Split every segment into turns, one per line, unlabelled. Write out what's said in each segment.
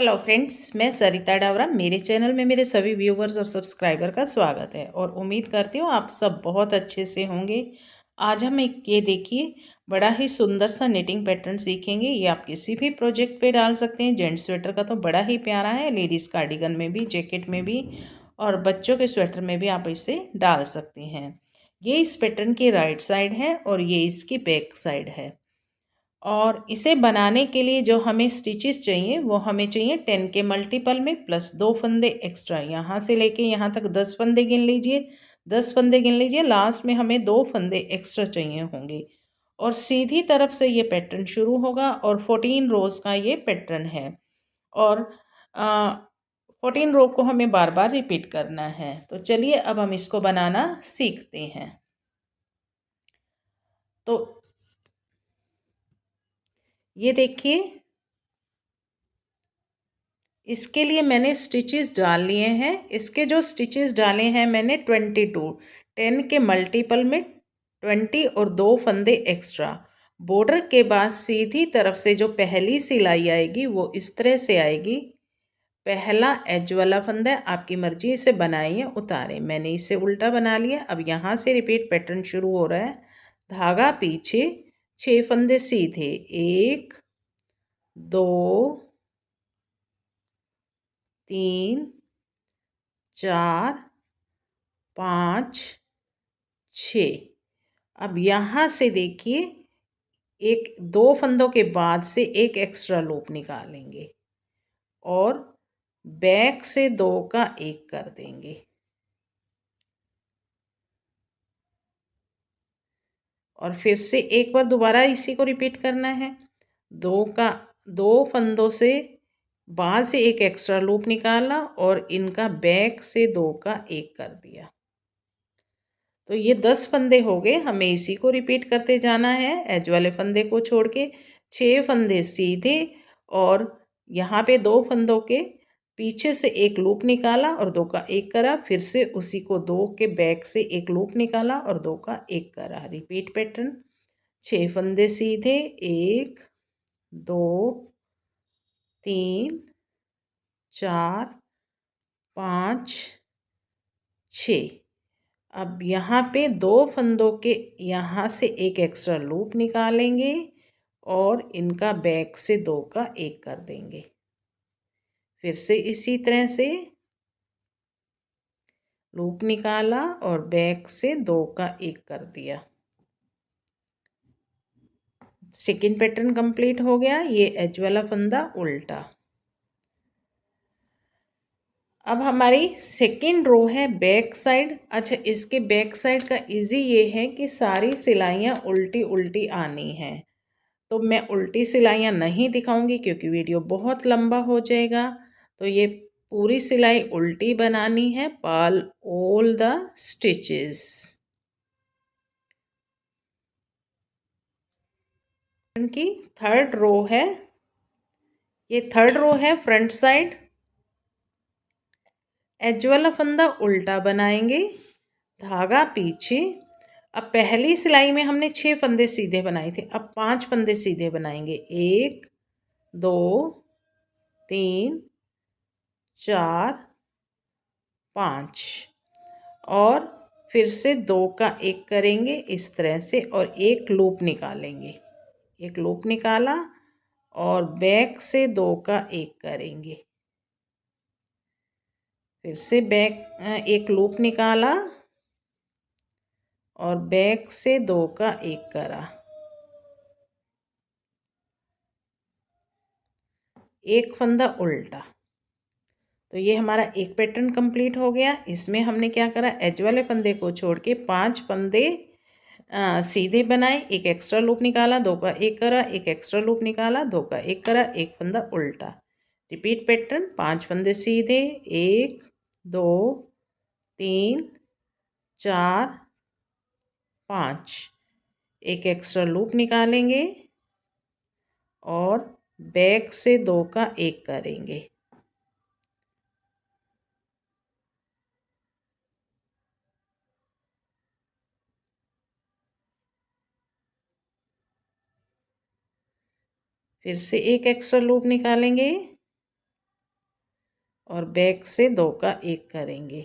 Hello friends, मैं सरिता डावरा। मेरे channel में मेरे सभी व्यूवर्स और सब्सक्राइबर का स्वागत है और उम्मीद करती हूँ आप सब बहुत अच्छे से होंगे। आज हम एक ये देखिए बड़ा ही सुंदर सा निटिंग पैटर्न सीखेंगे। ये आप किसी भी प्रोजेक्ट पे डाल सकते हैं। जेंट्स स्वेटर का तो बड़ा ही प्यारा है, लेडीज़ कार्डिगन में भी, जैकेट में भी और बच्चों के स्वेटर में भी आप इसे डाल सकते हैं। ये इस पैटर्न की राइट साइड है और ये इसकी बैक साइड है। और इसे बनाने के लिए जो हमें स्टिचेस चाहिए वो हमें चाहिए 10 के मल्टीपल में प्लस 2 फंदे एक्स्ट्रा। यहाँ से लेके यहाँ तक 10 फंदे गिन लीजिए, 10 फंदे गिन लीजिए, लास्ट में हमें 2 फंदे एक्स्ट्रा चाहिए होंगे। और सीधी तरफ से ये पैटर्न शुरू होगा और 14 रोज का ये पैटर्न है। और 14 रो को हमें बार बार रिपीट करना है। तो चलिए अब हम इसको बनाना सीखते हैं। तो ये देखिए, इसके लिए मैंने स्टिचेस डाल लिए हैं। इसके जो स्टिचेस डाले हैं मैंने 22, 10 के मल्टीपल में 20 और 2 फंदे एक्स्ट्रा। बॉर्डर के बाद सीधी तरफ से जो पहली सिलाई आएगी वो इस तरह से आएगी। पहला एज वाला फंदा, आपकी मर्जी से बनाएं या उतारें। मैंने इसे उल्टा बना लिया। अब यहाँ से रिपीट पैटर्न शुरू हो रहा है। धागा पीछे, 6 फंदे सीधे, 1 2 3 4 5 6। अब यहाँ से देखिए, एक 2 फंदों के बाद से एक एक्स्ट्रा लूप निकालेंगे और बैक से 2 का 1 कर देंगे और फिर से एक बार दोबारा इसी को रिपीट करना है। 2 फंदों से बाद से एक एक्स्ट्रा लूप निकाला और इनका बैक से 2 का 1 कर दिया। तो ये 10 फंदे हो गए। हमें इसी को रिपीट करते जाना है। एज वाले फंदे को छोड़ के 6 फंदे सीधे और यहाँ पे 2 फंदों के पीछे से एक लूप निकाला और 2 का 1 करा। फिर से उसी को 2 के बैक से एक लूप निकाला और 2 का 1 करा। Repeat pattern. 6 फंदे सीधे, 1 2 3 4 5 6। अब यहाँ पे 2 फंदों के यहाँ से एक एक्स्ट्रा लूप निकालेंगे और इनका बैक से 2 का 1 कर देंगे। फिर से इसी तरह से लूप निकाला और बैक से 2 का 1 कर दिया। सेकंड पैटर्न कंप्लीट हो गया। ये एज वाला फंदा उल्टा। अब हमारी सेकंड रो है बैक साइड। अच्छा, इसके बैक साइड का इजी ये है कि सारी सिलाइयाँ उल्टी उल्टी आनी हैं। तो मैं उल्टी सिलाइयाँ नहीं दिखाऊंगी क्योंकि वीडियो बहुत लंबा हो जाएगा। तो ये पूरी सिलाई उल्टी बनानी है। पाल ऑल द स्टिचेस। की थर्ड रो है। ये थर्ड रो है फ्रंट साइड। एज वाला फंदा उल्टा बनाएंगे, धागा पीछे। अब पहली सिलाई में हमने 6 फंदे सीधे बनाए थे, अब 5 फंदे सीधे बनाएंगे। 1 2 3 4 5 और फिर से 2 का 1 करेंगे इस तरह से और एक लूप निकालेंगे। एक लूप निकाला और बैक से 2 का 1 करेंगे। फिर से बैक एक लूप निकाला और बैक से 2 का 1 करा। एक फंदा उल्टा। तो ये हमारा एक पैटर्न कंप्लीट हो गया। इसमें हमने क्या करा, एज वाले फंदे को छोड़ के 5 फंदे सीधे बनाए, एक एक्स्ट्रा लूप निकाला, 2 का 1 करा, एक एक्स्ट्रा लूप निकाला, 2 का 1 करा, एक फंदा उल्टा। Repeat pattern. 5 फंदे सीधे, 1 2 3 4 5, एक एक्स्ट्रा लूप निकालेंगे और बैक से 2 का 1 करेंगे। फिर से एक एक्स्ट्रा लूप निकालेंगे और बैक से 2 का 1 करेंगे।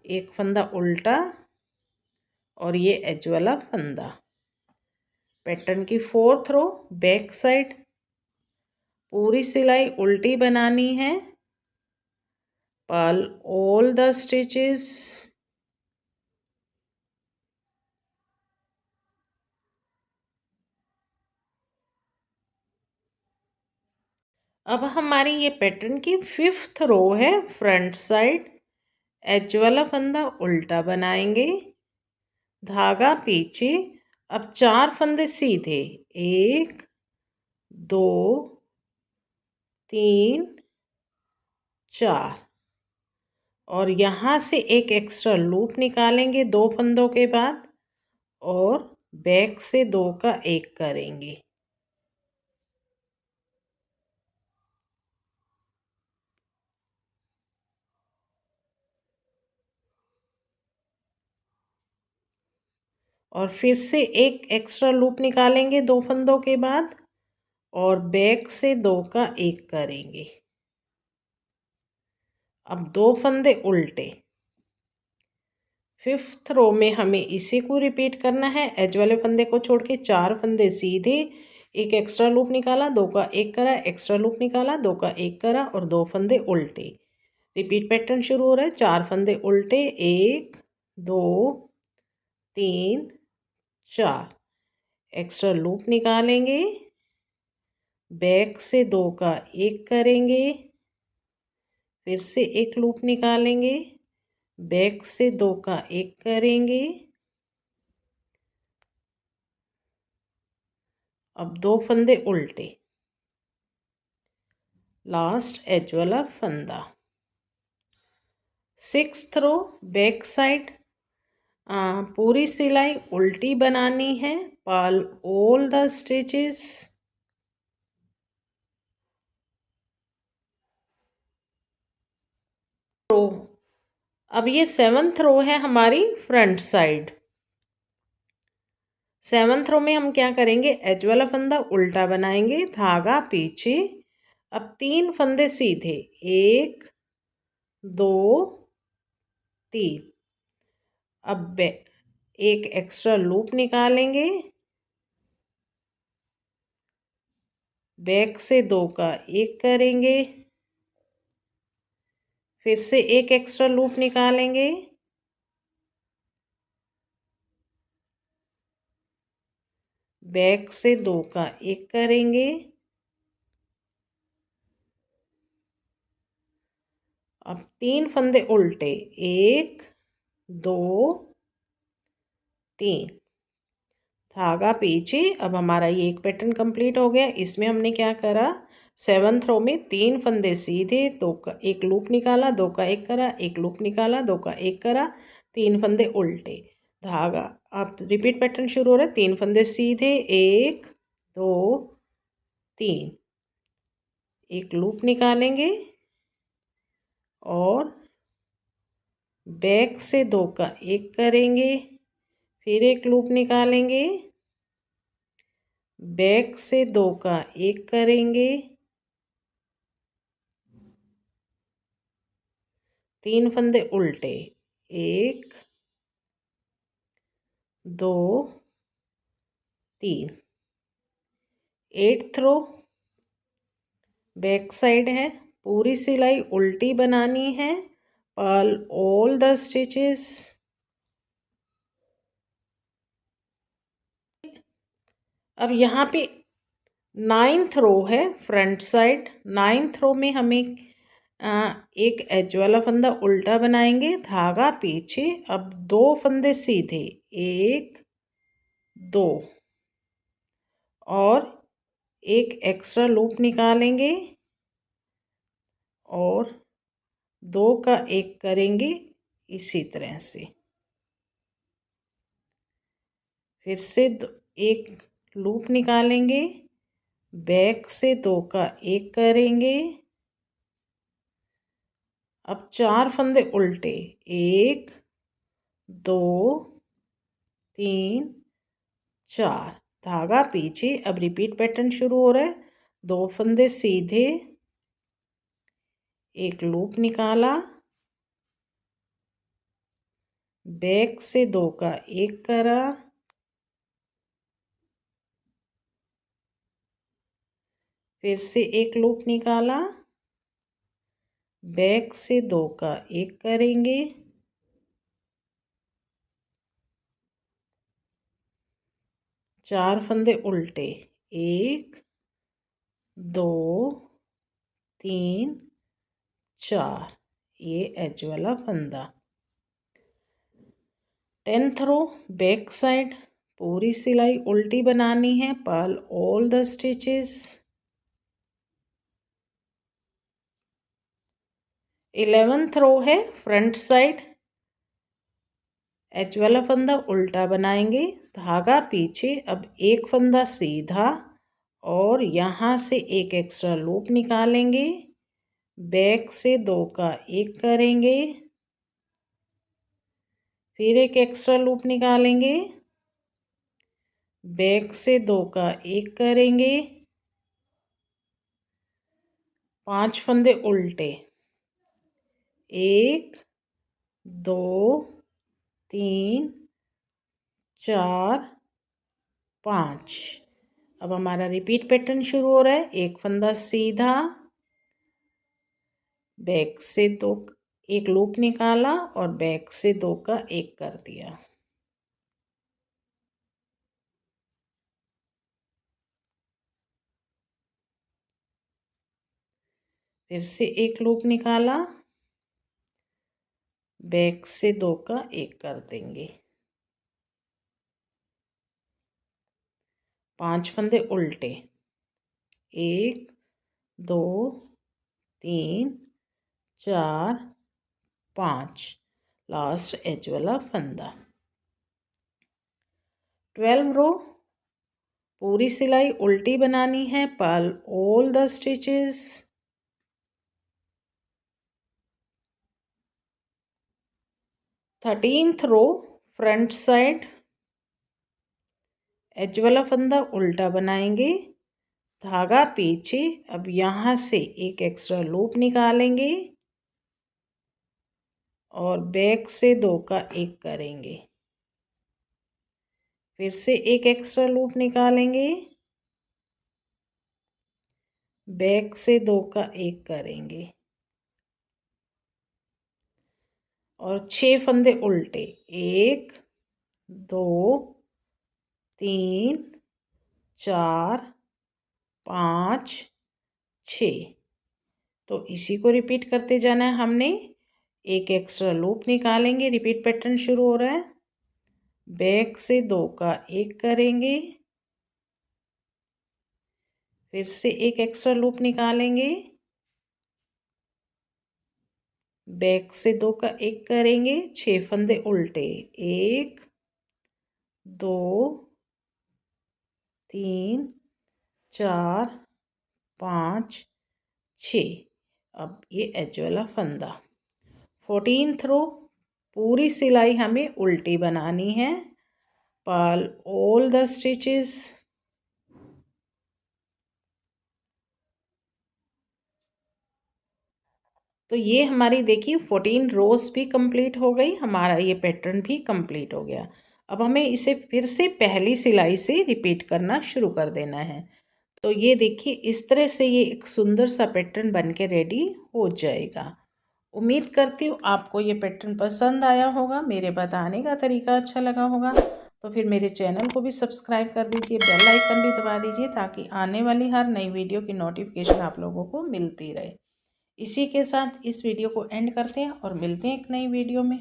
एक फंदा उल्टा और ये एज वाला फंदा। पैटर्न की 4th रो, बैक साइड पूरी सिलाई उल्टी बनानी है। Purl all the stitches. अब हमारी ये पैटर्न की 5th रो है, फ्रंट साइड एज वाला फंदा उल्टा बनाएंगे, धागा पीछे। अब 4 फंदे सीधे, 1 2 3 4, और यहाँ से एक एक्स्ट्रा लूप निकालेंगे 2 फंदों के बाद और बैक से 2 का 1 करेंगे। और फिर से एक एक्स्ट्रा लूप निकालेंगे 2 फंदों के बाद और बैक से 2 का 1 करेंगे। अब 2 फंदे उल्टे। 5th रो में हमें इसी को रिपीट करना है। एज वाले फंदे को छोड़ के 4 फंदे सीधे, एक एक्स्ट्रा लूप निकाला, 2 का 1 करा, एक्स्ट्रा लूप निकाला, 2 का 1 करा और 2 फंदे उल्टे। रिपीट पैटर्न शुरू हो रहा है। 4 फंदे उल्टे, 1 2 3 4, एक्स्ट्रा लूप निकालेंगे, बैक से 2 का 1 करेंगे, फिर से एक लूप निकालेंगे, बैक से 2 का 1 करेंगे। अब 2 फंदे उल्टे, लास्ट एज वाला फंदा। 6th रो, बैक साइड पूरी सिलाई उल्टी बनानी है। Purl all the stitches. Row, अब ये 7th रो है हमारी फ्रंट साइड। 7th रो में हम क्या करेंगे, एज वाला फंदा उल्टा बनाएंगे, धागा पीछे। अब 3 फंदे सीधे, 1 2 3। अब एक एक्स्ट्रा लूप निकालेंगे, बैक से 2 का 1 करेंगे, फिर से एक एक्स्ट्रा लूप निकालेंगे, बैक से 2 का 1 करेंगे। अब 3 फंदे उल्टे, 1 2 3, धागा पीछे। अब हमारा ये एक पैटर्न कंप्लीट हो गया। इसमें हमने क्या करा, 7th रो में 3 फंदे सीधे, 2 का 1 लूप निकाला, 2 का 1 करा, 1 लूप निकाला, 2 का 1 करा, 3 फंदे उल्टे, धागा। अब रिपीट पैटर्न शुरू हो रहा है। 3 फंदे सीधे, 1 2 3, एक लूप निकालेंगे और बैक से 2 का 1 करेंगे, फिर एक लूप निकालेंगे, बैक से 2 का 1 करेंगे, 3 फंदे उल्टे, 1 2 3। 8th रो, बैक साइड है, पूरी सिलाई उल्टी बनानी है। Purl all the stitches. अब यहाँ पे 9th रो है, फ्रंट साइड। 9th रो में हमें एक एज वाला फंदा उल्टा बनाएंगे, धागा पीछे। अब 2 फंदे सीधे, 1 2, और एक एक्स्ट्रा लूप निकालेंगे और 2 का 1 करेंगे इसी तरह से। फिर से एक लूप निकालेंगे, बैक से 2 का 1 करेंगे। अब 4 फंदे उल्टे, 1 2 3 4, धागा पीछे। अब रिपीट पैटर्न शुरू हो रहा है। 2 फंदे सीधे, एक लूप निकाला, बैक से 2 का 1 करा, फिर से एक लूप निकाला, बैक से 2 का 1 करेंगे, चार फंदे उल्टे, 1 2 3 4, ये एज वाला फंदा। 10th रो बैक साइड, पूरी सिलाई उल्टी बनानी है, purl all the stitches. 11th row है फ्रंट साइड, एच वाला फंदा उल्टा बनाएंगे, धागा पीछे, अब एक फंदा सीधा और यहाँ से एक एक्स्ट्रा लूप निकालेंगे, बैक से 2 का 1 करेंगे, फिर एक एक्स्ट्रा लूप निकालेंगे, बैक से 2 का 1 करेंगे, 5 फंदे उल्टे, 1 2 3 4 5। अब हमारा रिपीट पैटर्न शुरू हो रहा है। एक फंदा सीधा, बैक से 2 एक लूप निकाला और बैक से 2 का 1 कर दिया, फिर से एक लूप निकाला, बैक से 2 का 1 कर देंगे, 5 फंदे उल्टे, 1 2 3 4 5, लास्ट एज वाला फंदा। 12 रो पूरी सिलाई उल्टी बनानी है, purl all the stitches. 13th row front side, edge वाला फंदा उल्टा बनाएंगे, धागा पीछे, अब यहाँ से एक एक्स्ट्रा लूप निकालेंगे और बैक से 2 का 1 करेंगे, फिर से एक एक्स्ट्रा लूप निकालेंगे, बैक से 2 का 1 करेंगे और 6 फंदे उल्टे, 1 2 3 4 5 6। तो इसी को रिपीट करते जाना है हमने। एक एक्स्ट्रा लूप निकालेंगे, रिपीट पैटर्न शुरू हो रहा है, बैक से 2 का 1 करेंगे, फिर से एक एक्स्ट्रा लूप निकालेंगे, बैक से 2 का 1 करेंगे, 6 फंदे उल्टे, 1 2 3 4 5 6। अब ये एज वाला फंदा। 14th रो पूरी सिलाई हमें उल्टी बनानी है, पर्ल ऑल द स्टिचेस। तो ये हमारी देखिए 14 रोज भी कंप्लीट हो गई, हमारा ये पैटर्न भी कंप्लीट हो गया। अब हमें इसे फिर से पहली सिलाई से रिपीट करना शुरू कर देना है। तो ये देखिए इस तरह से ये एक सुंदर सा पैटर्न बन के रेडी हो जाएगा। उम्मीद करती हूँ आपको ये पैटर्न पसंद आया होगा, मेरे बताने का तरीका अच्छा लगा होगा। तो फिर मेरे चैनल को भी सब्सक्राइब कर दीजिए, बेल आइकन भी दबा दीजिए ताकि आने वाली हर नई वीडियो की नोटिफिकेशन आप लोगों को मिलती रहे। इसी के साथ इस वीडियो को एंड करते हैं और मिलते हैं एक नई वीडियो में।